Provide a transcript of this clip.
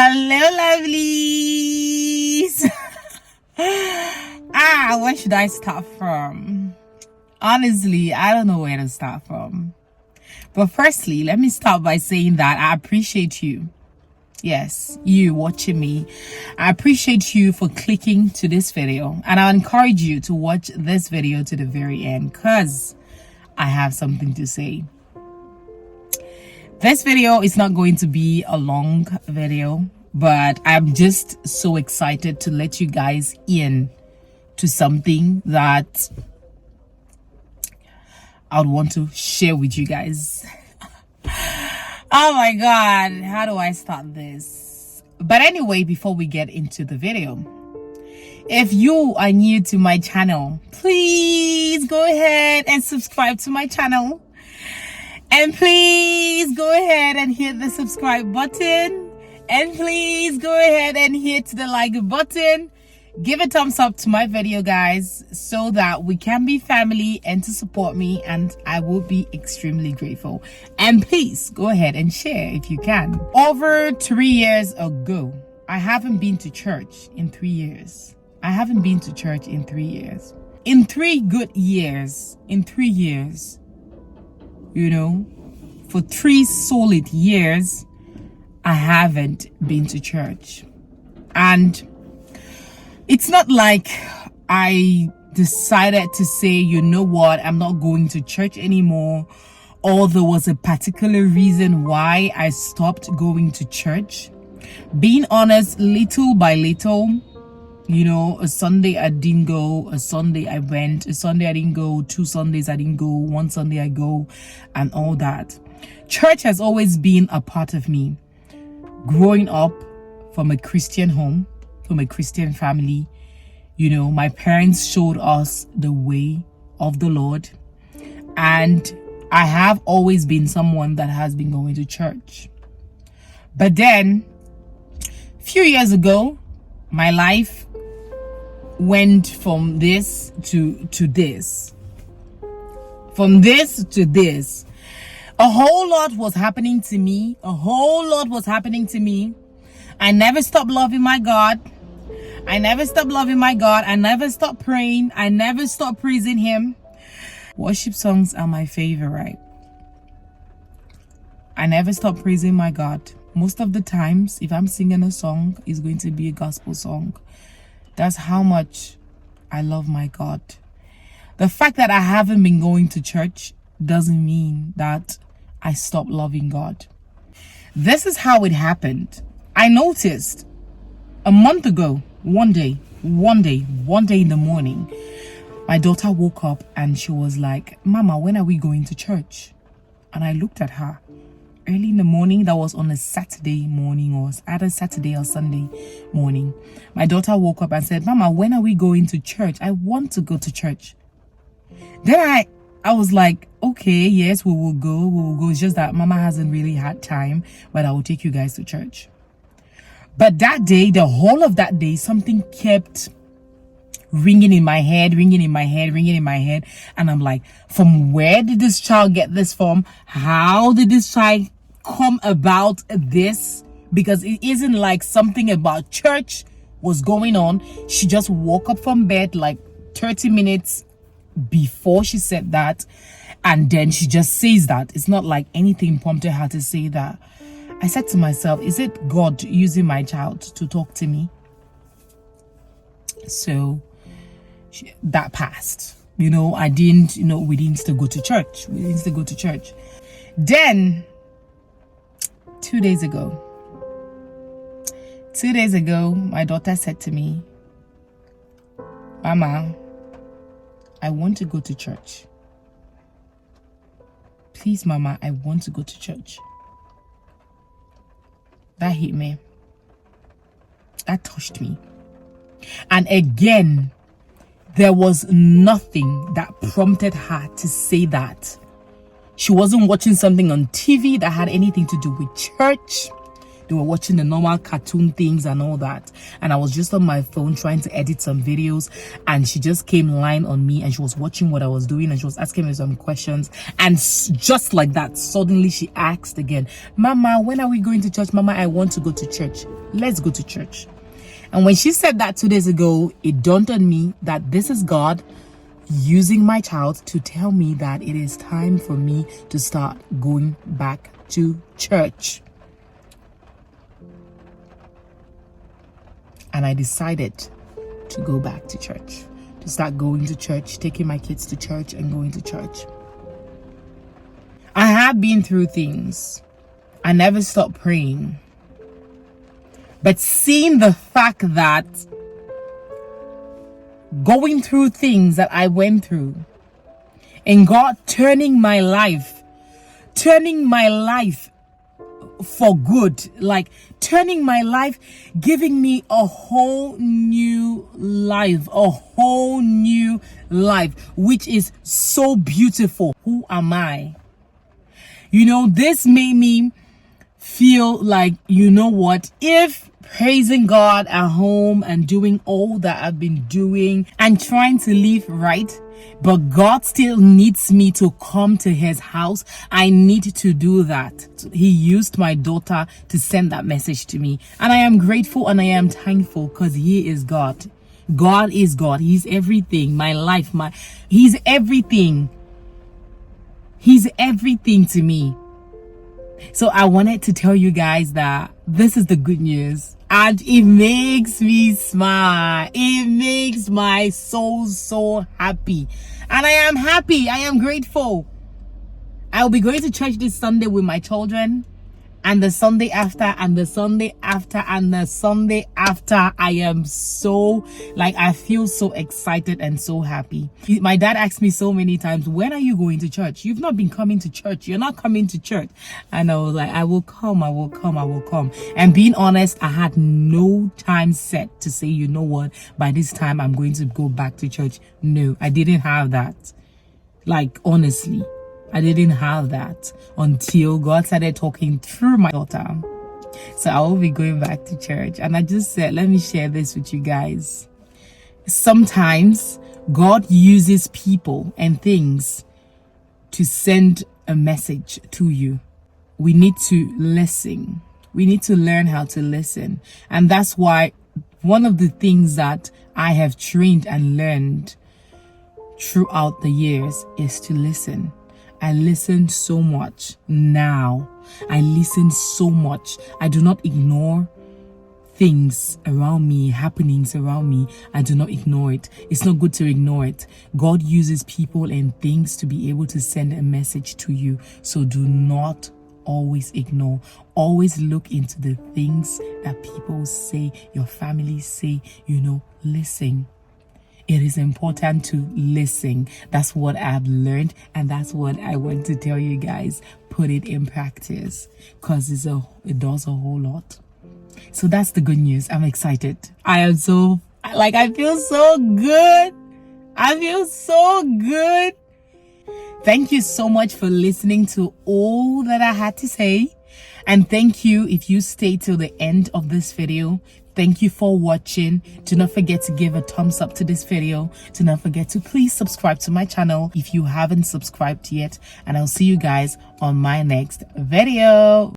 Hello, lovelies. Where should I start from? Honestly, I don't know where to start from. But firstly, let me start by saying that I appreciate you. Yes, you watching me. I appreciate you for clicking to this video. And I encourage you to watch this video to the very end because I have something to say. This video is not going to be a long video, but I'm just so excited to let you guys in to something that I would want to share with you guys. Oh my God, how do I start this? But anyway, before we get into the video, if you are new to my channel, please go ahead and subscribe to my channel. And please go ahead and hit the subscribe button. And please go ahead and hit the like button. Give a thumbs up to my video, guys, so that we can be family and to support me. And I will be extremely grateful. And please go ahead and share if you can. Over 3 years ago, I haven't been to church in 3 years. I haven't been to church in 3 years. In 3 good years, you know, for 3 solid years, I haven't been to church. And it's not like I decided to say, you know what, I'm not going to church anymore, or there was a particular reason why I stopped going to church. Being honest, little by little, you know, a Sunday I didn't go, a Sunday I went, a Sunday I didn't go, 2 Sundays I didn't go, 1 Sunday I go, and all that. Church has always been a part of me. Growing up from a Christian home, from a Christian family, you know, my parents showed us the way of the Lord. And I have always been someone that has been going to church. But then, a few years ago, my life went from this to this. From this to this. A whole lot was happening to me. I never stopped loving my God. I never stopped praying. I never stopped praising Him. Worship songs are my favorite. I never stopped praising my God. Most of the times, if I'm singing a song, it's going to be a gospel song. That's how much I love my God. The fact that I haven't been going to church doesn't mean that I stopped loving God. This is how it happened. I noticed a month ago, one day in the morning, my daughter woke up and she was like, "Mama, when are we going to church?" And I looked at her. Early in the morning, that was on a Saturday morning, or either Saturday or Sunday morning. My daughter woke up and said, "Mama, when are we going to church? I want to go to church." Then I was like, okay, yes, we will go. It's just that Mama hasn't really had time, but I will take you guys to church. But that day, the whole of that day, something kept ringing in my head. And I'm like, from where did this child get this from? How did this child come about this? Because it isn't like something about church was going on. She just woke up from bed like 30 minutes before she said that, and then she just says that. It's not like anything prompted her to say that. I said to myself, is it God using my child to talk to me? So that passed. You know, we didn't still go to church. Then 2 days ago, my daughter said to me, "Mama, I want to go to church. Please, Mama, I want to go to church." That hit me. That touched me. And again, there was nothing that prompted her to say that. She wasn't watching something on TV that had anything to do with church. They were watching the normal cartoon things and all that. And I was just on my phone trying to edit some videos. And she just came lying on me and she was watching what I was doing. And she was asking me some questions. And just like that, suddenly she asked again, Mama, when are we going to church? Mama, I want to go to church. Let's go to church. And when she said that 2 days ago, it dawned on me that this is God using my child to tell me that it is time for me to start going back to church. And I decided to go back to church, to start going to church, taking my kids to church and going to church. I have been through things. I never stopped praying. But seeing the fact that going through things that I went through and God turning my life for good, like turning my life, giving me a whole new life, which is so beautiful. Who am I? You know, this made me feel like, you know what, if praising God at home and doing all that I've been doing and trying to live right, but God still needs me to come to his house, I need to do that. He used my daughter to send that message to me. And I am grateful and I am thankful because he is God. God is God. He's everything. My life, he's everything. He's everything to me. So I wanted to tell you guys that this is the good news. And it makes me smile. It makes my soul so happy. And I am happy. I am grateful. I'll be going to church this Sunday with my children. And the Sunday after, and the Sunday after, and the Sunday after. I am so, I feel so excited and so happy. My dad asked me so many times, when are you going to church? You've not been coming to church. You're not coming to church. And I was like, I will come. And being honest, I had no time set to say, you know what, by this time I'm going to go back to church. No, I didn't have that. Honestly. I didn't have that until God started talking through my daughter. So I will be going back to church. And I just said, let me share this with you guys. Sometimes God uses people and things to send a message to you. We need to listen. We need to learn how to listen. And that's why one of the things that I have trained and learned throughout the years is to listen. I listen so much now. I listen so much. I do not ignore things around me, happenings around me. I do not ignore it. It's not good to ignore it. God uses people and things to be able to send a message to you. So do not always ignore. Always look into the things that people say, your family say, listen. It is important to listen. That's what I've learned, and that's what I want to tell you guys. Put it in practice, because it does a whole lot. So that's the good news. I'm excited. I feel so good. I feel so good. Thank you so much for listening to all that I had to say. And thank you if you stayed till the end of this video. Thank you for watching. Do not forget to give a thumbs up to this video. Do not forget to please subscribe to my channel if you haven't subscribed yet. And I'll see you guys on my next video.